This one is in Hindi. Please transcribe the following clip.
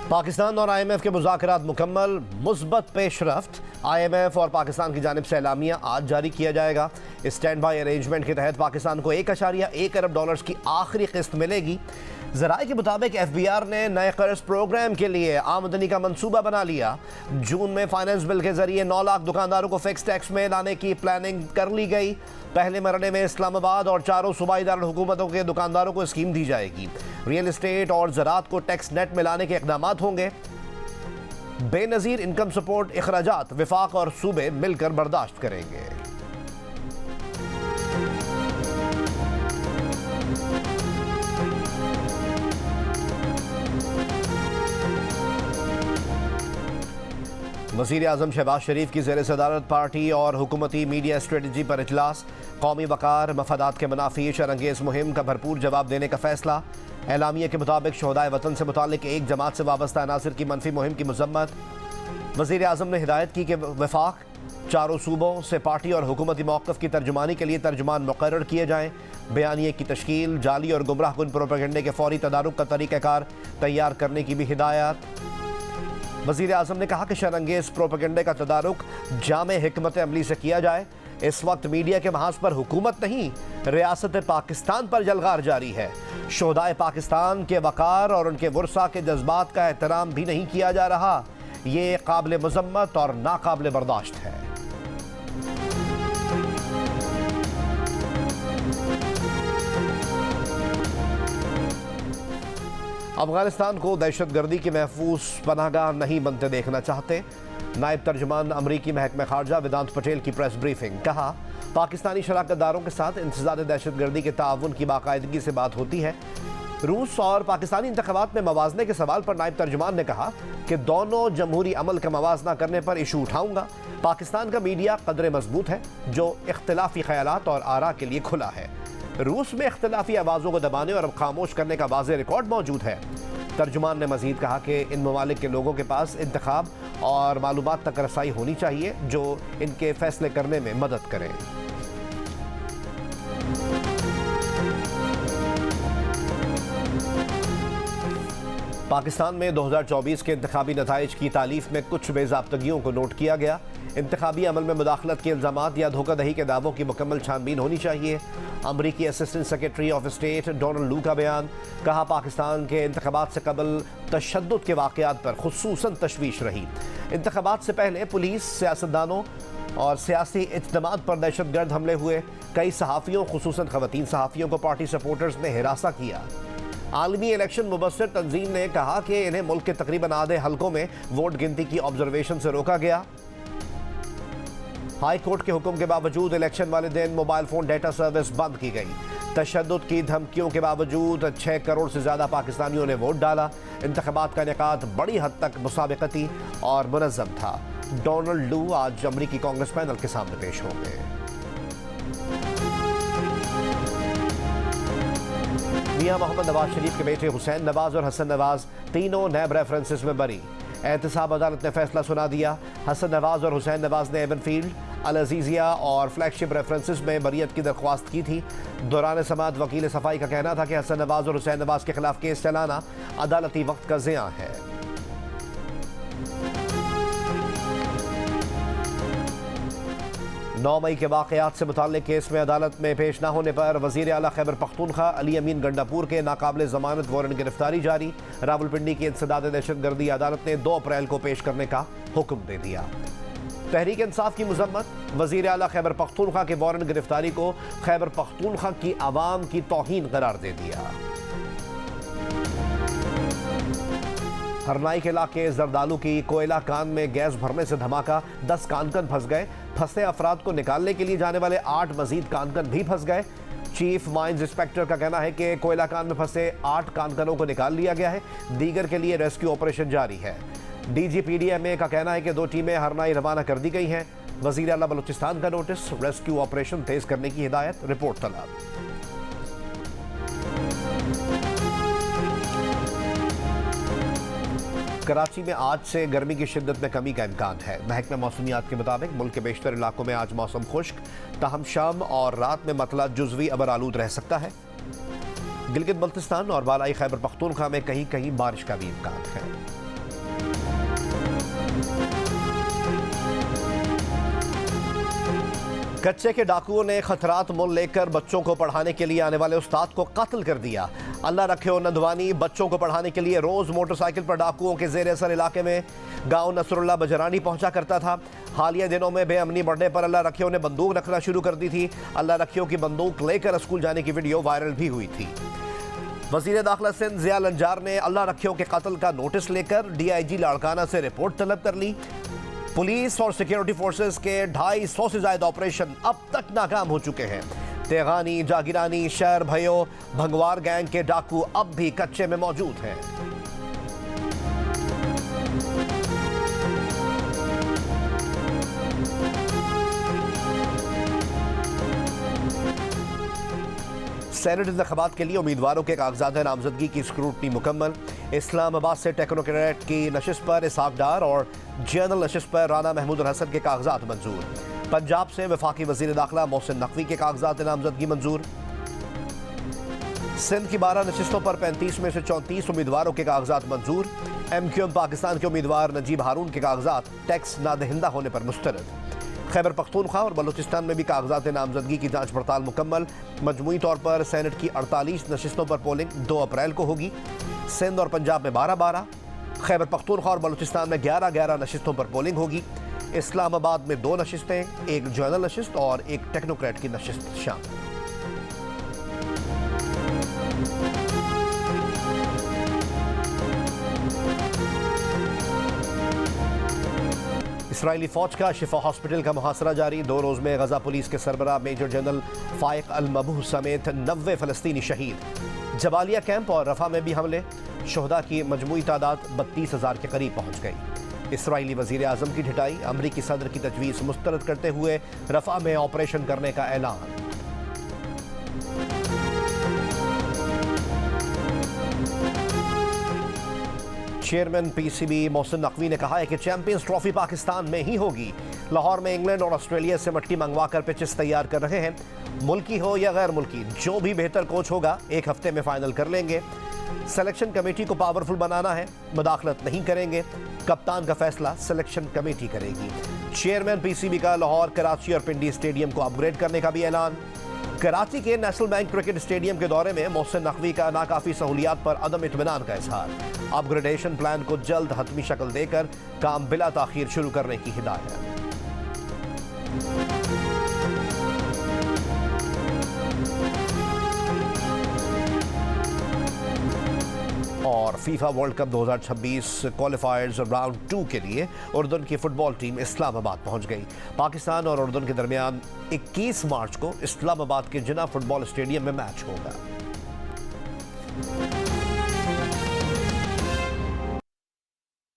पाकिस्तान और IMF के मुज़ाकरात मुकम्मल, मुस्बत पेशरफ्त। IMF और पाकिस्तान की जानिब से एलामिया आज जारी किया जाएगा। स्टैंड बाई अरेंजमेंट के तहत पाकिस्तान को 1.1 अरब डॉलर्स की आखिरी किस्त मिलेगी। ज़राए के मुताबिक FBR ने नए कर्ज प्रोग्राम के लिए आमदनी का मंसूबा बना लिया। जून में फाइनेंस बिल के जरिए 9 लाख दुकानदारों को फिक्स टैक्स में लाने की प्लानिंग कर ली गई। पहले मरने में इस्लामाबाद और 4 सूबाई दारुल-हुकूमतों के दुकानदारों को स्कीम दी जाएगी। रियल एस्टेट और ज़राअत को टैक्स नेट में लाने के इक़दामात होंगे। बेनज़ीर इनकम सपोर्ट अखराजात विफाक और सूबे मिलकर बर्दाश्त करेंगे। वज़ीर आज़म शहबाज शरीफ की ज़ेर सदारत पार्टी और हुकूमती मीडिया स्ट्रेटजी पर इजलास। कौमी वक़ार मफादात के मुनाफी शरअंगेज़ मुहिम का भरपूर जवाब देने का फैसला। एलामिया के मुताबिक शोहदाए वतन से मुतालिक एक जमात से वाबस्ता अनासिर की मनफी मुहिम की मज़म्मत। वज़ीर आज़म ने हिदायत की कि वफाक 4 सूबों से पार्टी और हुकूमती मौक़िफ़ की तर्जुमानी के लिए तर्जुमान मुक़र्रर किए जाएँ। बयानिए की तश्कील, जाली और गुमराह कुन प्रोपेगेंडे के फौरी तदारुक का तरीक़ाकार तैयार करने की भी हिदायत। वज़ीर आज़म ने कहा कि शरअंगेज़ प्रोपेगेंडे का तदारुक जामे हिकमत अमली से किया जाए। इस वक्त मीडिया के महाज पर हुकूमत नहीं, रियासत पाकिस्तान पर जलगार जारी है। शोहदाए पाकिस्तान के वक़ार और उनके वर्सा के जज्बात का एहतराम भी नहीं किया जा रहा। ये काबिल मज़म्मत और नाकाबिल बर्दाश्त है। अफगानिस्तान को दहशतगर्दी की महफूज पनाहगाह नहीं बनते देखना चाहते। नायब तर्जुमान अमरीकी महकमा खारजा वेदांत पटेल की प्रेस ब्रीफिंग। कहा, पाकिस्तानी शराकतदारों के साथ इंसदाद दहशतगर्दी के ताउन की बाकायदगी से बात होती है। रूस और पाकिस्तानी इंतखाबात में मवाजने के सवाल पर नायब तर्जुमान ने कहा कि दोनों जमहूरी अमल का मवाजना करने पर इशू उठाऊंगा। पाकिस्तान का मीडिया कदरे मजबूत है जो इख्तिलाफी ख्यालात और आरा के लिए खुला है। रूस में इख्तिलाफी आवाज़ों को दबाने और खामोश करने का वाज़ेह रिकॉर्ड मौजूद है। तर्जुमान ने मजीद कहा कि इन ममालिक के लोगों के पास इंतखाब और मालूमात तक रसाई होनी चाहिए जो इनके फैसले करने में मदद करें। पाकिस्तान में 2024 के इंतखाबी नताइज की तालीफ में कुछ बेज़ाब्तगियों को नोट किया गया। इंतखाबी अमल में मुदाखलत के इल्ज़ामात या धोखाधड़ी के दावों की मुकम्मल छानबीन होनी चाहिए। अमरीकी assistant secretary of state Donald लू का बयान। कहा, पाकिस्तान के इंतखाबात से कबल तशद्दुद के वाक़यात पर खुसूसन तशवीश रही। इंतखाबात से पहले पुलिस, सियासतदानों और सियासी इज्तिमात पर दहशतगर्द हमले हुए। कई सहाफ़ियों, खुसूसन ख़वातीन सहाफ़ियों को पार्टी सपोर्टर्स ने हिरासा किया। आलमी इलेक्शन मुबस्सिर तंजीम ने कहा कि इन्हें मुल्क के तकरीबन आधे हलकों में वोट गिनती की ऑब्जर्वेशन से रोका गया। हाई कोर्ट के हुक्म के बावजूद इलेक्शन वाले दिन मोबाइल फ़ोन डेटा सर्विस बंद की गई। तशद्दुद की धमकियों के बावजूद 6 करोड़ से ज़्यादा पाकिस्तानियों ने वोट डाला। इंतखाबात का इनेकाद बड़ी हद तक मुसाबिकती और मुनज़्ज़म था। डोनाल्ड लू आज अमरीकी कांग्रेस पैनल के सामने पेश होंगे। मियां मोहम्मद नवाज शरीफ के बेटे हुसैन नवाज और हसन नवाज तीनों नैब रेफरेंसेस में बरी। एहतसाब अदालत ने फैसला सुना दिया। हसन नवाज और हुसैन नवाज ने एवनफील्ड, अल अजीजिया और फ्लैगशिप रेफरेंसेस में बरियत की दरख्वास्त की थी। दौरान समाअत वकील सफाई का कहना था कि हसन नवाज और हुसैन नवाज के खिलाफ केस चलाना अदालती वक्त का ज़िया है। 9 मई के वाक़यात से मुताल्लिक़ केस में अदालत में पेश न होने पर वज़ीर आला खैबर पख्तूनख्वा अली अमीन गंडापुर के नाकाबिल ज़मानत वारंट गिरफ्तारी जारी। रावलपिंडी की इंसदाद दहशतगर्दी अदालत ने 2 अप्रैल को पेश करने का हुक्म दे दिया। तहरीक इंसाफ की मज़म्मत। वज़ीर आला खैबर पख्तूनख्वा के वारंट गिरफ्तारी को खैबर पख्तूनख्वा की आवाम की तौहीन करार दे दिया। हरनाई के इलाके जरदालू की कोयला कान में गैस भरने से धमाका, 10 कानकन फंस गए। फंसे अफराद को निकालने के लिए जाने वाले 8 मजीद कानकन भी फंस गए। चीफ माइंस इंस्पेक्टर का कहना है कि कोयला कान में फंसे 8 कानकनों को निकाल लिया गया है। दीगर के लिए रेस्क्यू ऑपरेशन जारी है। DGPDMA का कहना है कि 2 टीमें हरनाई रवाना कर दी गई हैं। वज़ीर आला बलूचिस्तान का नोटिस, रेस्क्यू ऑपरेशन तेज करने की हिदायत, रिपोर्ट तलब। कराची में आज से गर्मी की शिद्दत में कमी का इम्कान है। महकमा मौसमियात के मुताबिक मुल्क के बेशतर इलाकों में आज मौसम खुश्क, ताहम शाम और रात में मतला जुज़वी अबर आलूद रह सकता है। गिलगित बल्तिस्तान और बालाई खैबर पख्तूनख्वा में कहीं कहीं बारिश का भी इम्कान है। कच्चे के डाकुओं ने खतरात मोल लेकर बच्चों को पढ़ाने के लिए आने वाले उस्ताद को कत्ल कर दिया। अल्लाह रखे हो नंदवानी बच्चों को पढ़ाने के लिए रोज मोटरसाइकिल पर डाकुओं के जेर असर इलाके में गांव नसरुल्ला बजरानी पहुंचा करता था। हालिया दिनों में बेअमनी बढ़ने पर अल्लाह रखियों ने बंदूक रखना शुरू कर दी थी। अल्लाह रखियों की बंदूक लेकर स्कूल जाने की वीडियो वायरल भी हुई थी। वजीर दाखिला सिंध जिया लंजार ने अल्लाह रखियों के कत्ल का नोटिस लेकर DIG लाड़काना से रिपोर्ट तलब कर ली। पुलिस और सिक्योरिटी फोर्सेस के 250 से ज्यादा ऑपरेशन अब तक नाकाम हो चुके हैं। तेगानी, जागिरानी, शहर भयो, भंगवार गैंग के डाकू अब भी कच्चे में मौजूद हैं। सेनेट इंतखाबात के लिए उम्मीदवारों के कागजात नामजदगी की स्क्रूटनी मुकम्मल। इस्लामाबाद से टेक्नोक्रेट की नशिस्त पर इसहाक डार और जनरल नशिस्त पर राना महमूद हसन के कागजात मंजूर। पंजाब से वफाकी वजीर दाखिला मोहसिन नकवी के कागजात नामजदगी मंजूर। सिंध की 12 नशिस्तों पर 35 में से 34 उम्मीदवारों के कागजात मंजूर। MQM पाकिस्तान के उम्मीदवार नजीब हारून के कागजात टैक्स नादहिंदा होने पर मुस्तरद। खैबर पख्तूनख्वा और बलूचिस्तान में भी कागजात नामजदगी की जांच पड़ताल मुकम्मल। मजमूई तौर पर सेनेट की 48 नशिस्तों पर पोलिंग 2 अप्रैल को होगी। सिंध और पंजाब में 12-12, खैबर पख्तूनख्वा और बलूचिस्तान में 11-11 नशिस्तों पर पोलिंग होगी। इस्लामाबाद में 2 नशिस्तें, एक जनरल नशिस्त और एक टेक्नोक्रेट की नशिस्त शामिल। इसराइली फौज का शिफा हॉस्पिटल का मुहासरा जारी। 2 रोज में गजा पुलिस के सरबराह मेजर जनरल फाइक अल मबूह समेत 90 फलस्तीनी शहीद। जबालिया कैंप और रफा में भी हमले। शोहदा की मजमूई तादाद 32,000 के करीब पहुंच गई। इसराइली वजीर आजम की ढिटाई। अमरीकी सदर की तजवीज़ मुस्तरद करते हुए रफा में ऑपरेशन करने का ऐलान। चेयरमैन PCB मोहसिन नकवी ने कहा है कि चैंपियंस ट्रॉफी पाकिस्तान में ही होगी। लाहौर में इंग्लैंड और ऑस्ट्रेलिया से मिट्टी मंगवाकर पिचेस तैयार कर रहे हैं। मुल्की हो या गैर मुल्की, जो भी बेहतर कोच होगा 1 हफ्ते में फाइनल कर लेंगे। सिलेक्शन कमेटी को पावरफुल बनाना है, मुदाखलत नहीं करेंगे। कप्तान का फैसला सिलेक्शन कमेटी करेगी। चेयरमैन PCB का लाहौर, कराची और पिंडी स्टेडियम को अपग्रेड करने का भी ऐलान। कराची के नेशनल बैंक क्रिकेट स्टेडियम के दौरे में मोहसिन नकवी का नाकाफी सहूलियात पर अदम इत्मीनान का इजहार। अपग्रेडेशन प्लान को जल्द हतमी शक्ल देकर काम बिला ताखीर शुरू करने की हिदायत। और फीफा वर्ल्ड कप 2026 क्वालिफायर्स राउंड 2 के लिए उर्दन की फुटबॉल टीम इस्लामाबाद पहुंच गई। पाकिस्तान और उर्दन के दरमियान 21 मार्च को इस्लामाबाद के जिना फुटबॉल स्टेडियम में मैच होगा।